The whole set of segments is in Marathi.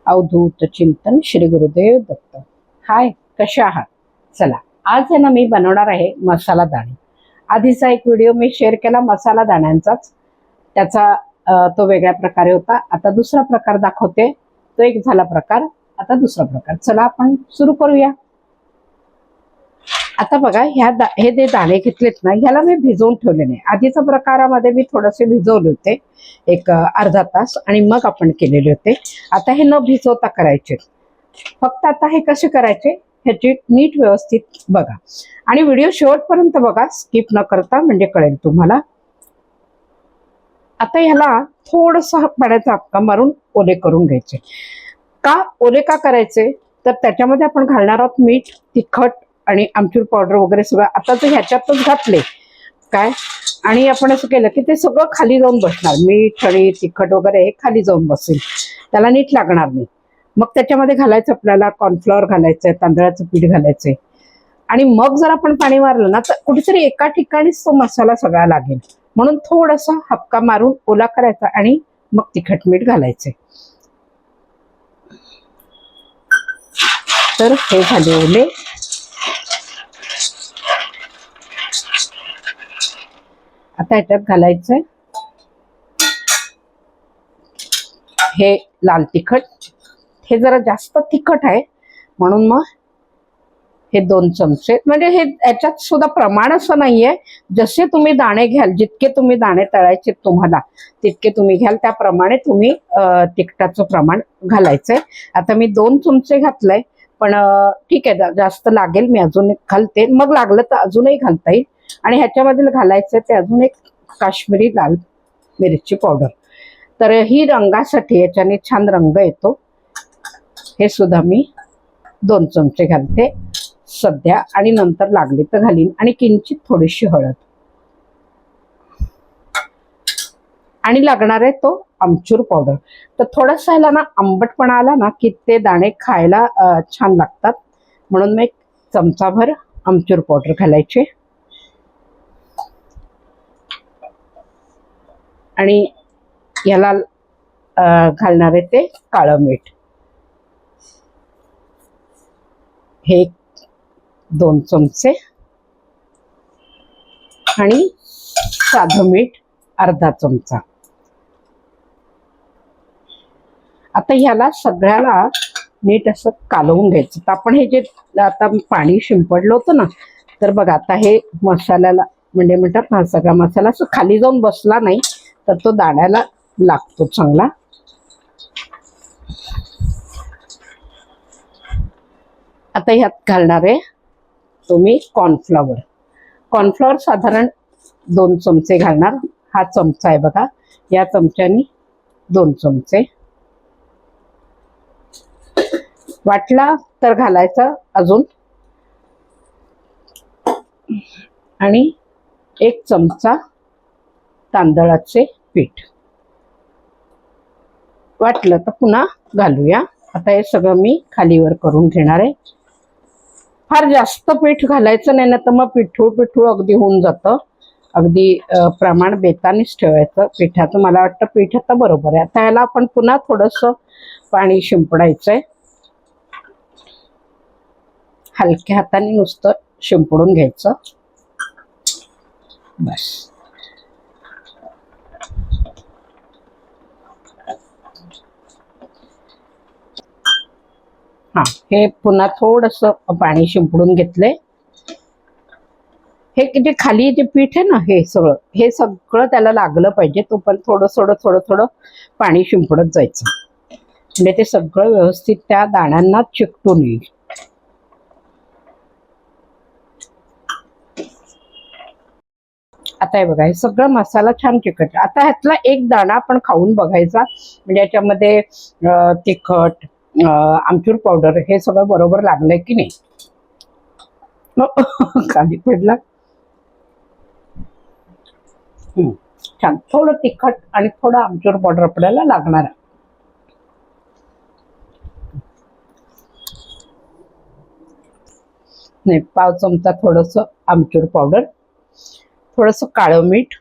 अवधूत चिंतन श्री गुरुदेव दत्त। हाय, कशा आहात? चला, आज आहे ना मी बनवणार आहे मसाला दाणे। आधीचा एक व्हिडिओ मी शेअर केला मसाला दाण्यांचाच, त्याचा तो वेगळ्या प्रकारे होता। आता दुसरा प्रकार दाखवते। तो एक झाला प्रकार, आता दुसरा प्रकार। चला आपण सुरू करूया। आता बघा, हे जे दाणे घेतलेत ना, ह्याला मी भिजवून ठेवले नाही। आधीच्या प्रकारामध्ये मी थोडेसे भिजवले होते, एक अर्धा तास, आणि मग आपण केलेले होते। आता हे न भिजवता करायचे। फक्त आता हे कसे करायचे ह्याची नीट व्यवस्थित बघा, आणि व्हिडिओ शेवटपर्यंत बघा, स्किप न करता, म्हणजे कळेल तुम्हाला। आता ह्याला थोडंसं पाण्याचा हक्का मारून ओले करून घ्यायचे। का ओले का करायचे? तर त्याच्यामध्ये आपण घालणार आहोत मीठ, तिखट आणि आमचूर पावडर वगैरे सगळं। आता तर ह्याच्यातच घातले काय, आणि आपण असं केलं की ते सगळं खाली जाऊन बसणार। मीठ आणि तिखट वगैरे हे खाली जाऊन बसेल, त्याला नीट लागणार नाही। मग त्याच्यामध्ये घालायचं आपल्याला कॉर्नफ्लॉवर घालायचंय, तांदळाचं पीठ घालायचंय, आणि मग जर आपण पाणी मारलं ना तर कुठेतरी एका ठिकाणीच तो मसाला सगळा लागेल। म्हणून थोडासा हक्का मारून ओला करायचा आणि मग तिखट मीठ घालायचंय। तर हे झाले ओले। आता ह्याच्यात घालायचंय हे लाल तिखट। हे जरा जास्त तिखट आहे, म्हणून मग हे 2 चमचे, म्हणजे हे याच्यात सुद्धा प्रमाण असं नाहीये। जसे तुम्ही दाणे घ्याल, जितके तुम्ही दाणे तळायचे तुम्हाला तितके तुम्ही घ्याल, त्याप्रमाणे तुम्ही तिखटाचं प्रमाण घालायचंय। आता मी 2 चमचे घातलंय, पण ठीक आहे, जास्त लागेल, मी अजून एक घालते, मग लागलं तर अजूनही घालता येईल। आणि ह्याच्यामध्ये घालायचं ते अजून एक काश्मीरी लाल मिरची पावडर। तर ही रंगासाठी, याच्याने छान रंग येतो। हे सुद्धा मी 2 चमचे घालते सध्या, आणि नंतर लागली तर घालीन। आणि किंचित थोडीशी हळद, आणि लागणार आहे तो आमचूर पावडर। तर थोडासा ह्याला ना आंबटपणा आला ना की ते दाणे खायला छान लागतात, म्हणून मी 1 चमचाभर आमचूर पावडर घालायचे। आणि ह्याला घालणार आहे ते काळं मीठ, हे 2 चमचे, आणि साधं मीठ अर्धा चमचा। आता ह्याला सगळ्याला नीट असं कालवून घ्यायचं। तर आपण हे जे आता पाणी शिंपडलं होतं ना, तर बघा आता हे मसाल्याला, म्हणजे म्हणतात ना, सगळा मसाला असं खाली जाऊन बसला नाही तर तो दाण्याला लागतो चांगला। आता ह्यात घालणार आहे तुम्ही कॉर्नफ्लॉवर। कॉर्नफ्लॉवर साधारण 2 चमचे घालणार। हा चमचा आहे बघा, या चमच्यानी 2 चमचे। वाटला तर घालायचा अजून, आणि 1 चमचा तांदळाचे पीठ, वाटलं तर पुन्हा घालूया। आता हे सगळं मी खालीवर करून घेणार आहे। फार जास्त पीठ घालायचं नाही, ना तर मग पिठूळ पिठूळ अगदी होऊन जातं। अगदी प्रमाण बेतानीच ठेवायचं पिठाचं। मला वाटतं पीठ आता बरोबर आहे। आता याला आपण पुन्हा थोडंसं पाणी शिंपडायचंय, हलक्या हाताने नुसतं शिंपडून घ्यायचं, बस। हा, हे पुन्हा थोडंसं पाणी शिंपडून घेतलंय। हे जे खाली जे पीठ आहे ना, हे सगळं त्याला लागलं पाहिजे। तो पण थोडं थोडं थोडं थोडं पाणी शिंपडत जायचं, म्हणजे ते सगळं व्यवस्थित त्या दाण्यांना चिकटून येईल। आता हे बघा, हे सगळं मसाला छान चिकटला। आता ह्यातला एक दाणा आपण खाऊन बघायचा, म्हणजे याच्यामध्ये तिखट, आमचूर पावडर हे सगळं बरोबर लागलंय की नाही। खाली पडला। छान, थोडं तिखट आणि थोडं आमचूर पावडर आपल्याला लागणार आहे। नाही, पाव चमचा थोडंसं आमचूर पावडर, थोडंसं काळं मीठ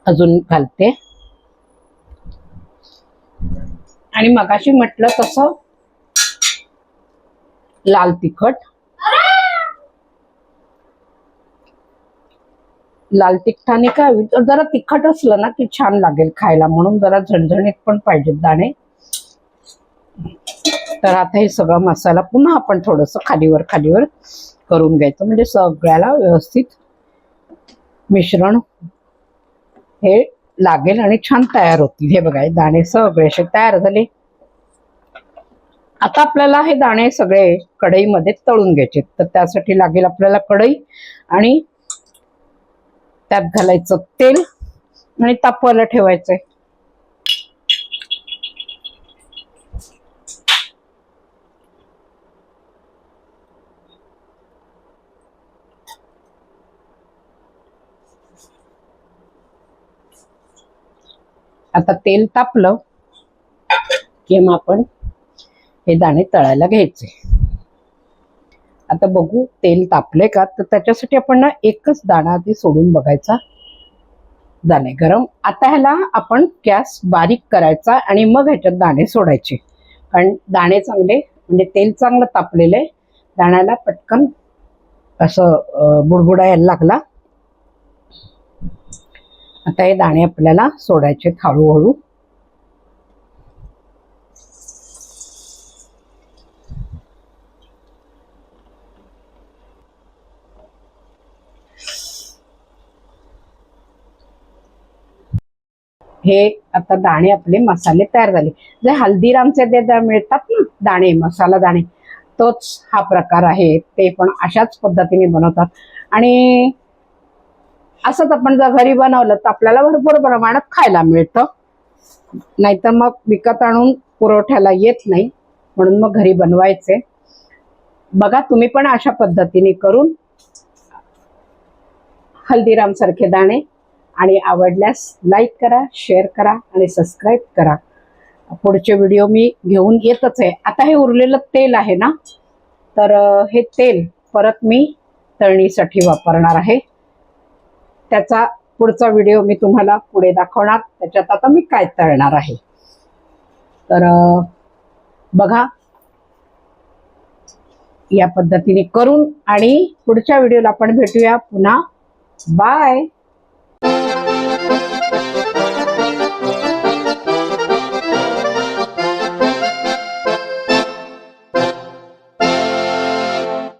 अजून घालते, आणि मगाशी म्हटलं तसं लाल तिखट, लाल तिखटाने काय होईल, तर जरा तिखट असलं ना की छान लागेल खायला, म्हणून जरा झणझणीत पण पाहिजेत दाणे. तर आता हे सगळं मसाला पुन्हा आपण थोडंसं खालीवर करून घ्यायचं, म्हणजे सगळ्याला व्यवस्थित मिश्रण हे लागेल आणि छान तयार होतील. हे बघा, दाणे सगळे असे तयार झाले. आता आपल्याला हे दाणे सगळे कढईमध्ये तळून घ्यायचे. तर त्यासाठी लागेल आपल्याला कढई, आणि त्यात घालायचं तेल आणि तापवायला ठेवायचंय. आता तेल तापलं की मग आपण हे दाणे तळायला घ्यायचे. आता बघू तेल तापले का, तर त्याच्यासाठी आपण ना एकच दाणा आधी सोडून बघायचा. दाणे गरम. आता ह्याला आपण गॅस बारीक करायचा आणि मग ह्याच्यात दाणे सोडायचे, कारण दाणे चांगले, म्हणजे तेल चांगलं तापलेले, दाण्याला पटकन असं बुडबुडा यायला लागला. आता हे दाणे आपल्याला सोडायचे हळूहळू. हे आता दाणे आपले मसाले तयार झाले. जे हल्दीरामचे ते मिळतात ना दाणे, मसाला दाणे, तोच हा प्रकार आहे. ते पण अशाच पद्धतीने बनवतात. आणि असंच आपण जर घरी बनवलं तर आपल्याला भरपूर प्रमाणात खायला मिळतं, नाहीतर मग विकत आणून पुरवठ्याला येत नाही, म्हणून मग घरी बनवायचे. बघा तुम्ही पण अशा पद्धतीने करून हल्दीराम सारखे दाणे, आणि आवडल्यास लाईक करा, शेअर करा आणि सबस्क्राईब करा. पुढचे व्हिडिओ मी घेऊन येतच आहे. आता हे उरलेलं तेल आहे ना, तर हे तेल परत मी तळणीसाठी वापरणार आहे. त्याचा पुढचा व्हिडिओ मी तुम्हाला पुढे दाखवणार, त्याच्यात आता मी काय तळणार आहे. तर बघा या पद्धतीने करून, आणि पुढच्या व्हिडिओला आपण भेटूया पुन्हा. बाय.